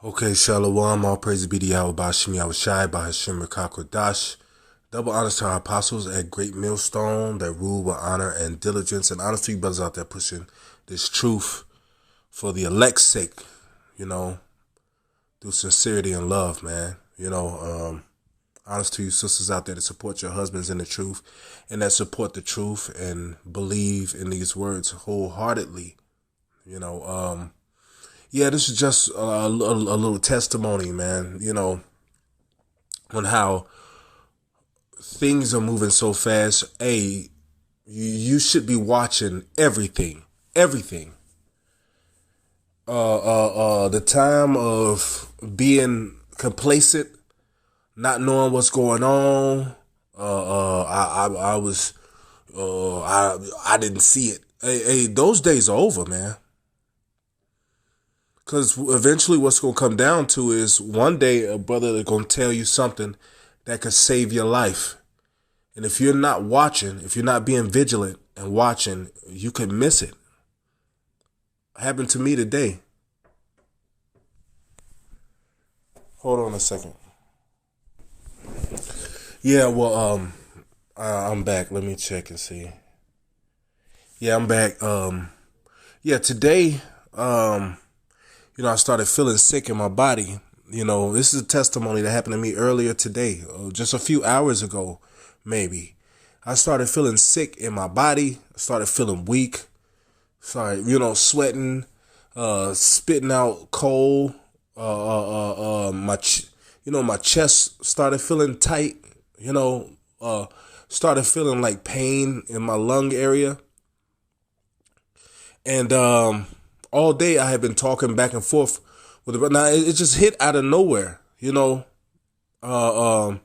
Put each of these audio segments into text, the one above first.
Okay, Shalom, all praise be to Yahweh Bashim Yahushai by Hashem Rakakwadash. Double honors to our apostles at Great Millstone that rule with honor and diligence, and honors to you brothers out there pushing this truth for the elect's sake, through sincerity and love, man. Honors to you sisters out there that support your husbands in the truth and that support the truth and believe in these words wholeheartedly. This is just a little testimony, man, on how things are moving so fast. You should be watching everything. The time of being complacent, not knowing what's going on. I didn't see it. Those days are over, man. Because eventually what's going to come down to is one day a brother is going to tell you something that could save your life. And if you're not watching, if you're not being vigilant and watching, you could miss it. Happened to me today. Hold on a second. I'm back. Let me check and see. Yeah, I'm back. Today, I started feeling sick in my body. This is a testimony that happened to me earlier today, just a few hours ago, maybe. I started feeling sick in my body. I started feeling weak. Started, sweating, spitting out cold. My chest started feeling tight. Started feeling like pain in my lung area. And all day I had been talking back and forth with it. Now it just hit out of nowhere, I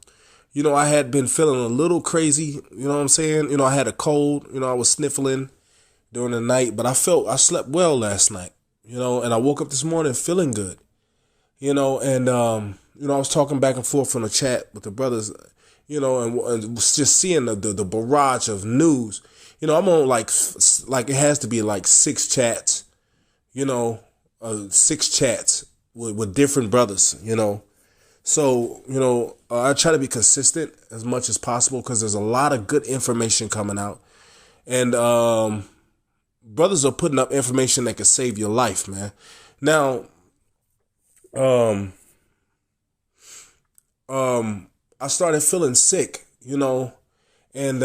had been feeling a little crazy, you know what I'm saying? I had a cold, I was sniffling during the night, but I slept well last night, and I woke up this morning feeling good, and I was talking back and forth on the chat with the brothers, and was just seeing the barrage of news. I'm on like it has to be like six chats, 6 chats with different brothers, So, I try to be consistent as much as possible because there's a lot of good information coming out. And brothers are putting up information that can save your life, man. Now, I started feeling sick, and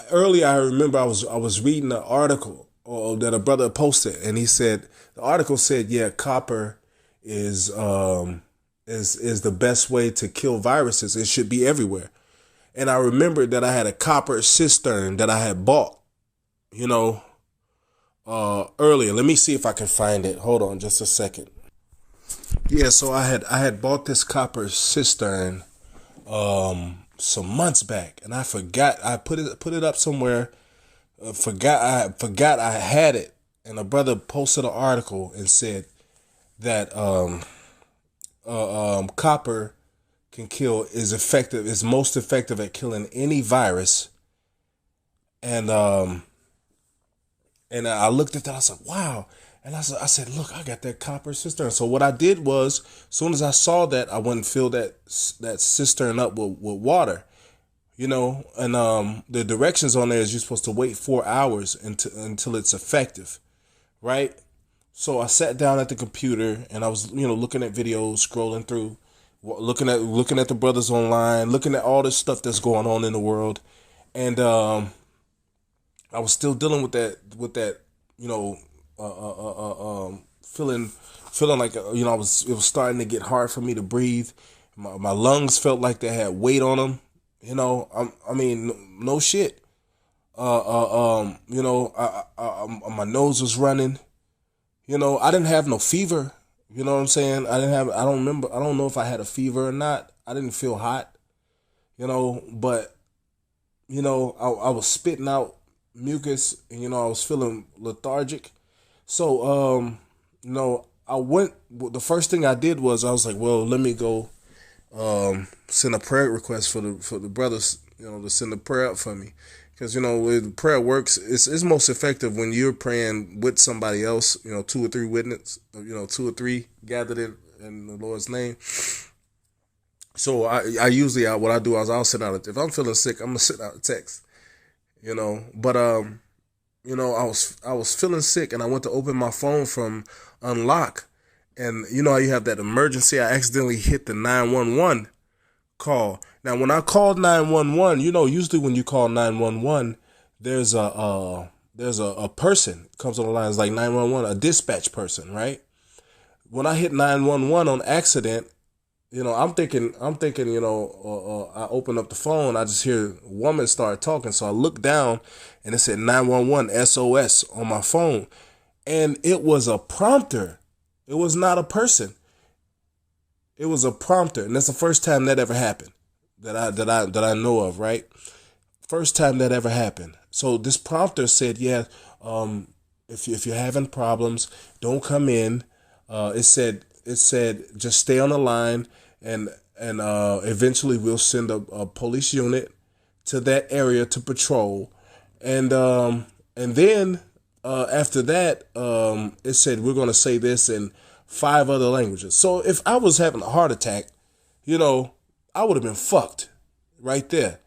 earlier I remember I was reading an article that a brother posted, and he said the article said, yeah, copper is the best way to kill viruses. It should be everywhere. And I remembered that I had a copper cistern that I had bought, earlier. Let me see if I can find it. Hold on just a second. Yeah, so I had bought this copper cistern some months back, and I forgot I put it up somewhere. Forgot I had it, and a brother posted an article and said that copper is most effective at killing any virus, and I looked at that. I said, wow. And I said, look, I got that copper cistern. So what I did was, as soon as I saw that, I went and filled that cistern up with water, and the directions on there is you're supposed to wait 4 hours until it's effective, right? So I sat down at the computer and I was, looking at videos, scrolling through, looking at the brothers online, looking at all this stuff that's going on in the world, and I was still dealing with that, feeling like it was starting to get hard for me to breathe. My lungs felt like they had weight on them. No shit. My nose was running. I didn't have no fever. You know what I'm saying? I don't know if I had a fever or not. I didn't feel hot. But I was spitting out mucus, and I was feeling lethargic. So the first thing I did was I was like, well, let me go send a prayer request for the brothers, to send a prayer up for me. Because, prayer works. It's most effective when you're praying with somebody else, 2 or 3 witnesses, 2 or 3 gathered in the Lord's name. So I usually what I do is I'll send out if I'm feeling sick, I'm gonna send out a text, But I was feeling sick and I went to open my phone from unlock, and how you have that emergency. I accidentally hit the 911 call. Now when I called 911, usually when you call 911, there's a person comes on the line. It's like 911, a dispatch person, right? When I hit 911 on accident, I'm thinking, I open up the phone, I just hear a woman start talking. So I look down and it said 911 SOS on my phone. And it was a prompter. It was not a person. It was a prompter. And that's the first time that ever happened that I know of, right? First time that ever happened. So this prompter said, if you're having problems, don't come in. It said just stay on the line, and eventually we'll send a police unit to that area to patrol, and then after that it said we're gonna say this in 5 other languages. So if I was having a heart attack, I would have been fucked right there,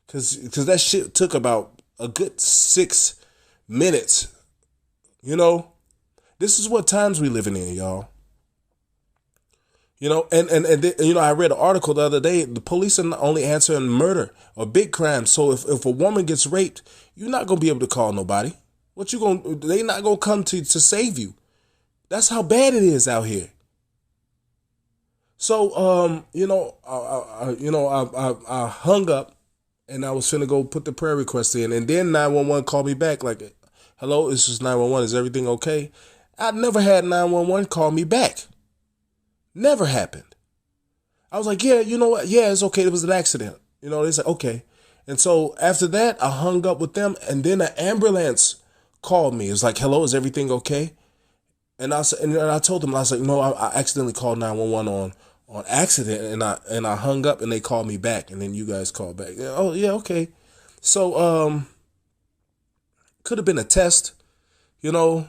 because that shit took about a good 6 minutes. This is what times we living in, y'all. I read an article the other day. The police are only answering murder or big crimes. So if a woman gets raped, you're not gonna be able to call nobody. They not gonna come to save you. That's how bad it is out here. So I hung up and I was finna go put the prayer request in, and then 911 called me back like, "Hello, this is 911. Is everything okay?" I never had 911 call me back. Never happened. I was like, yeah, you know what? Yeah, it's okay. It was an accident. They said, okay. And so after that, I hung up with them, and then an ambulance called me. It was like, hello, is everything okay? And I told them, I was like, no, I accidentally called 911 on accident, and I hung up, and they called me back, and then you guys called back. Yeah, oh yeah, okay. So could have been a test, to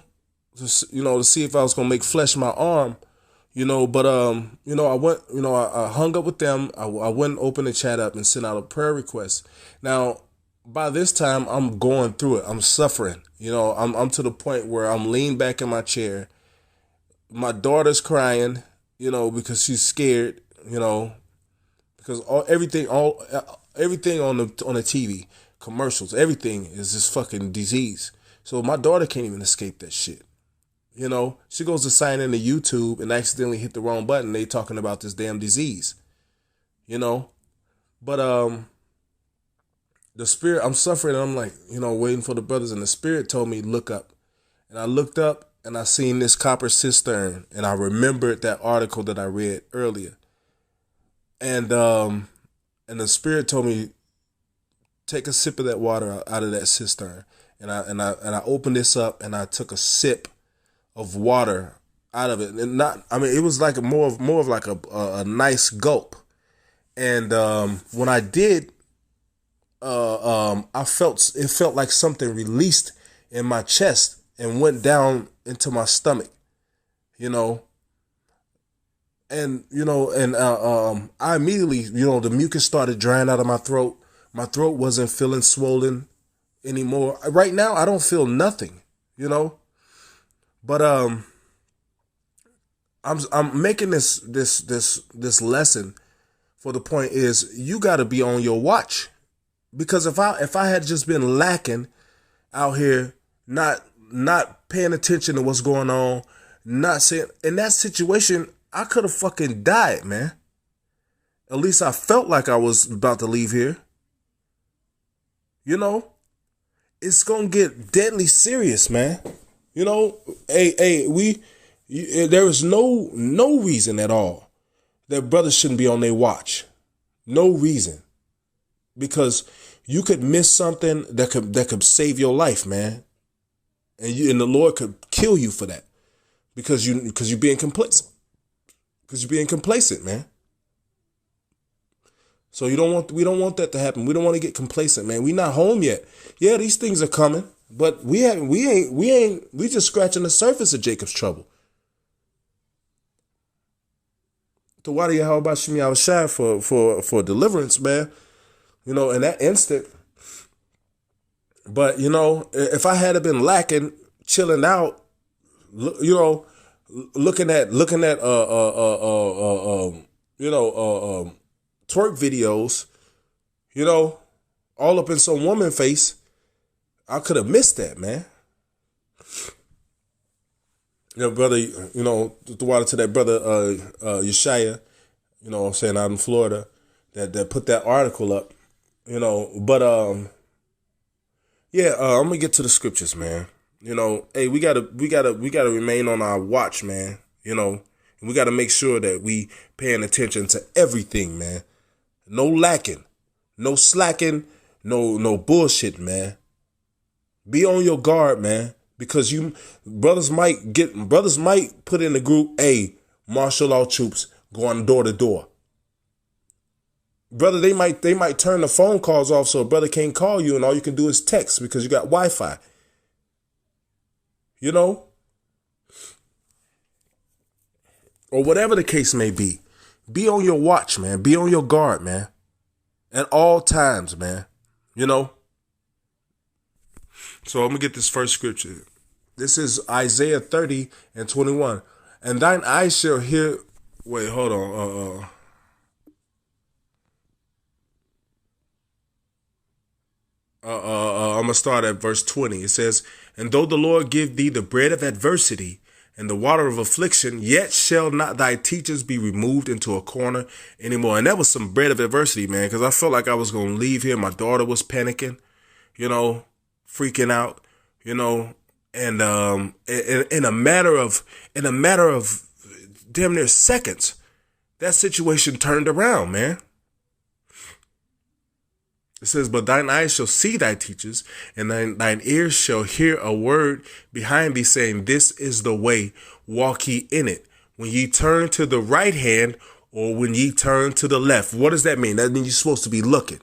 see if I was gonna make flesh my arm, but I went, I hung up with them. I went and opened the chat up and sent out a prayer request. Now, by this time, I'm going through it. I'm suffering. I'm to the point where I'm leaned back in my chair. My daughter's crying, because she's scared, because everything on the TV, commercials, everything is this fucking disease. So my daughter can't even escape that shit. She goes to sign into YouTube and accidentally hit the wrong button. They talking about this damn disease, but the spirit, I'm suffering. And I'm like, waiting for the brothers, and the spirit told me, look up. And I looked up and I seen this copper cistern, and I remembered that article that I read earlier. And the spirit told me, take a sip of that water out of that cistern. And I opened this up and I took a sip of water out of it, and it was like more of like a nice gulp. And when I did, it felt like something released in my chest and went down into my stomach, and I immediately, the mucus started drying out of my throat. My throat wasn't feeling swollen anymore. Right now, I don't feel nothing, But I'm making this lesson for the point is you got to be on your watch, because if I had just been lacking out here, not paying attention to what's going on, not saying in that situation, I could have fucking died, man. At least I felt like I was about to leave here. It's gonna get deadly serious, man. There is no reason at all that brothers shouldn't be on their watch. No reason. Because you could miss something that could save your life, man. And the Lord could kill you for that. Because you're being complacent. Because you're being complacent, man. So we don't want that to happen. We don't want to get complacent, man. We not home yet. Yeah, these things are coming. But we just scratching the surface of Jacob's trouble. The water you how about me I was shy for deliverance, man. You know, in that instant. But you know, if I had been lacking, chilling out, you know, looking at twerk videos, you know, all up in some woman face, I could have missed that, man. Your brother, you know, the water to that brother Yeshaya, you know what I'm saying, out in Florida, that put that article up, you know, but yeah, I'm gonna get to the scriptures, man. You know, hey, we gotta remain on our watch, man. You know, and we gotta make sure that we paying attention to everything, man. No lacking, no slacking, no bullshit, man. Be on your guard, man, because you brothers might put in the group, hey, martial law troops going door to door. Brother, they might turn the phone calls off so a brother can't call you and all you can do is text because you got Wi-Fi. You know? Or whatever the case may be. Be on your watch, man. Be on your guard, man. At all times, man. You know? So I'm going to get this first scripture. This is Isaiah 30:21. And thine eyes shall hear... Wait, hold on. I'm going to start at verse 20. It says, and though the Lord give thee the bread of adversity and the water of affliction, yet shall not thy teachers be removed into a corner anymore. And that was some bread of adversity, man, because I felt like I was going to leave here. My daughter was panicking, you know, freaking out, you know, and in a matter of damn near seconds, that situation turned around, man. It says, but thine eyes shall see thy teachers, and thine ears shall hear a word behind thee saying, this is the way, walk ye in it. When ye turn to the right hand, or when ye turn to the left. What does that mean? That means you're supposed to be looking.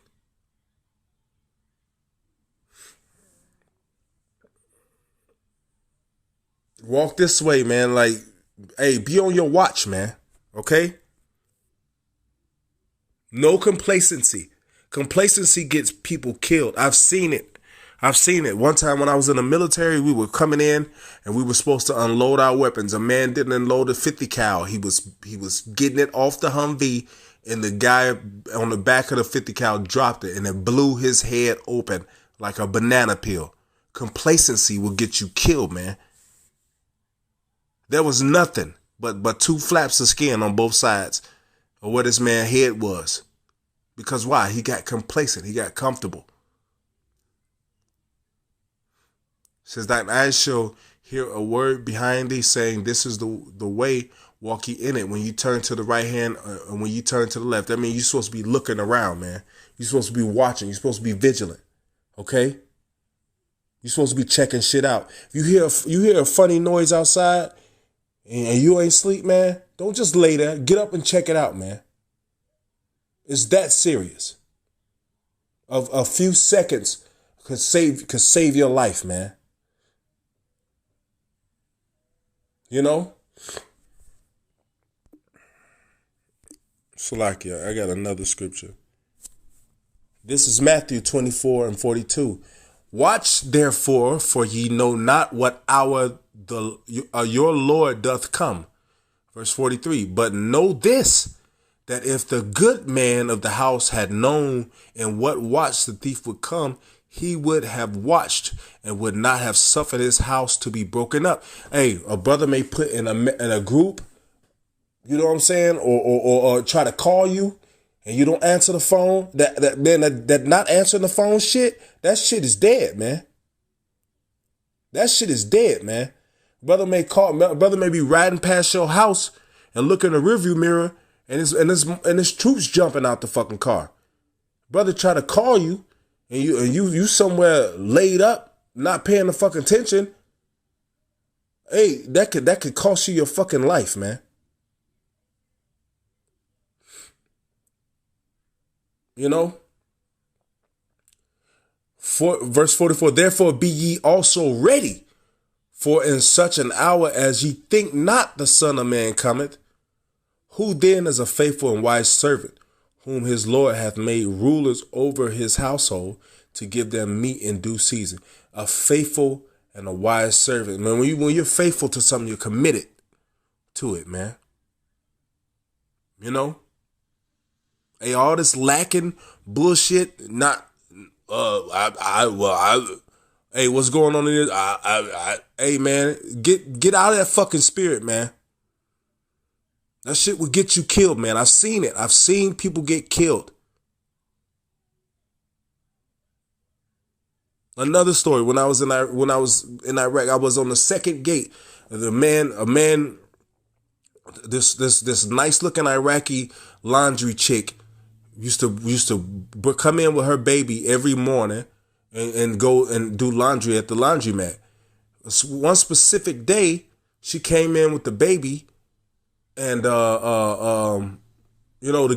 Walk this way, man. Like, hey, be on your watch, man. Okay? No complacency. Complacency gets people killed. I've seen it. One time when I was in the military, we were coming in and we were supposed to unload our weapons. A man didn't unload a 50 cal. He was getting it off the Humvee, and the guy on the back of the 50 cal dropped it, and it blew his head open like a banana peel. Complacency will get you killed, man. There was nothing but two flaps of skin on both sides of where this man's head was. Because why? He got complacent. He got comfortable. It says, thine eyes shall hear a word behind thee saying, this is the way, walk ye in it. When you turn to the right hand and when you turn to the left, that means you're supposed to be looking around, man. You're supposed to be watching. You're supposed to be vigilant. Okay? You're supposed to be checking shit out. If you hear a funny noise outside and you ain't sleep, man, don't just lay there. Get up and check it out, man. It's that serious. Of a few seconds could save your life, man. You know? Salakia, I got another scripture. This is Matthew 24:42. Watch therefore, for ye know not what hour your Lord doth come. Verse 43. But know this, that if the good man of the house had known in what watch the thief would come, he would have watched and would not have suffered his house to be broken up. Hey, a brother may put in a group, you know what I'm saying, or try to call you, and you don't answer the phone. That not answering the phone shit, that shit is dead, man. That shit is dead, man. Brother may be riding past your house and look in the rearview mirror, and his troops jumping out the fucking car. Brother try to call you, and you somewhere laid up, not paying the fucking attention. Hey, that could cost you your fucking life, man. You know? Verse 44, therefore be ye also ready, for in such an hour as ye think not the Son of Man cometh. Who then is a faithful and wise servant, whom his Lord hath made rulers over his household, to give them meat in due season? A faithful and a wise servant. Man, when you're faithful to something, you're committed to it, man. You know? Hey, all this lacking bullshit, not, hey, what's going on in this? Hey, man, get out of that fucking spirit, man. That shit would get you killed, man. I've seen it. I've seen people get killed. Another story. When I was in Iraq, I was on the second gate. This nice looking Iraqi laundry chick used to come in with her baby every morning and go and do laundry at the laundromat. One specific day, she came in with the baby. And the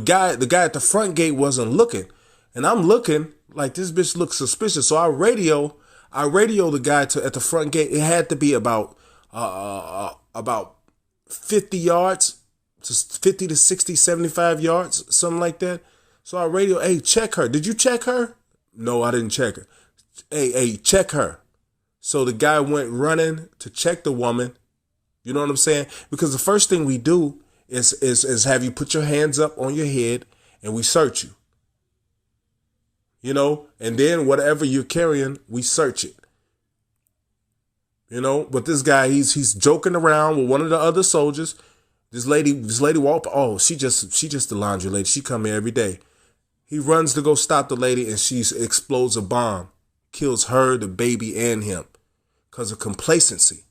guy at the front gate wasn't looking, and I'm looking like this bitch looks suspicious. So I radio the guy at the front gate. It had to be about 50 yards, just 50 to 60, 75 yards, something like that. So I radio, hey, check her. Did you check her? No, I didn't check her. Hey, check her. So the guy went running to check the woman. You know what I'm saying? Because the first thing we do is have you put your hands up on your head and we search you. You know, and then whatever you're carrying, we search it. You know, but this guy, he's joking around with one of the other soldiers. This lady walked. Oh, she just the laundry lady. She come here every day. He runs to go stop the lady, and she explodes a bomb, kills her, the baby, and him, because of complacency.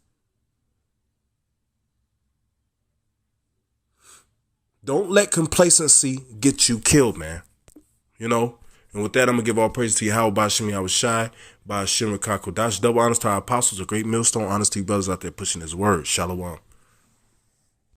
Don't let complacency get you killed, man. You know? And with that, I'm going to give all praise to Yahweh Bashim Yahweh Shai, by Shimmer Kakodash. Double honors to our apostles, a great millstone, honesty brothers out there pushing his word. Shalom.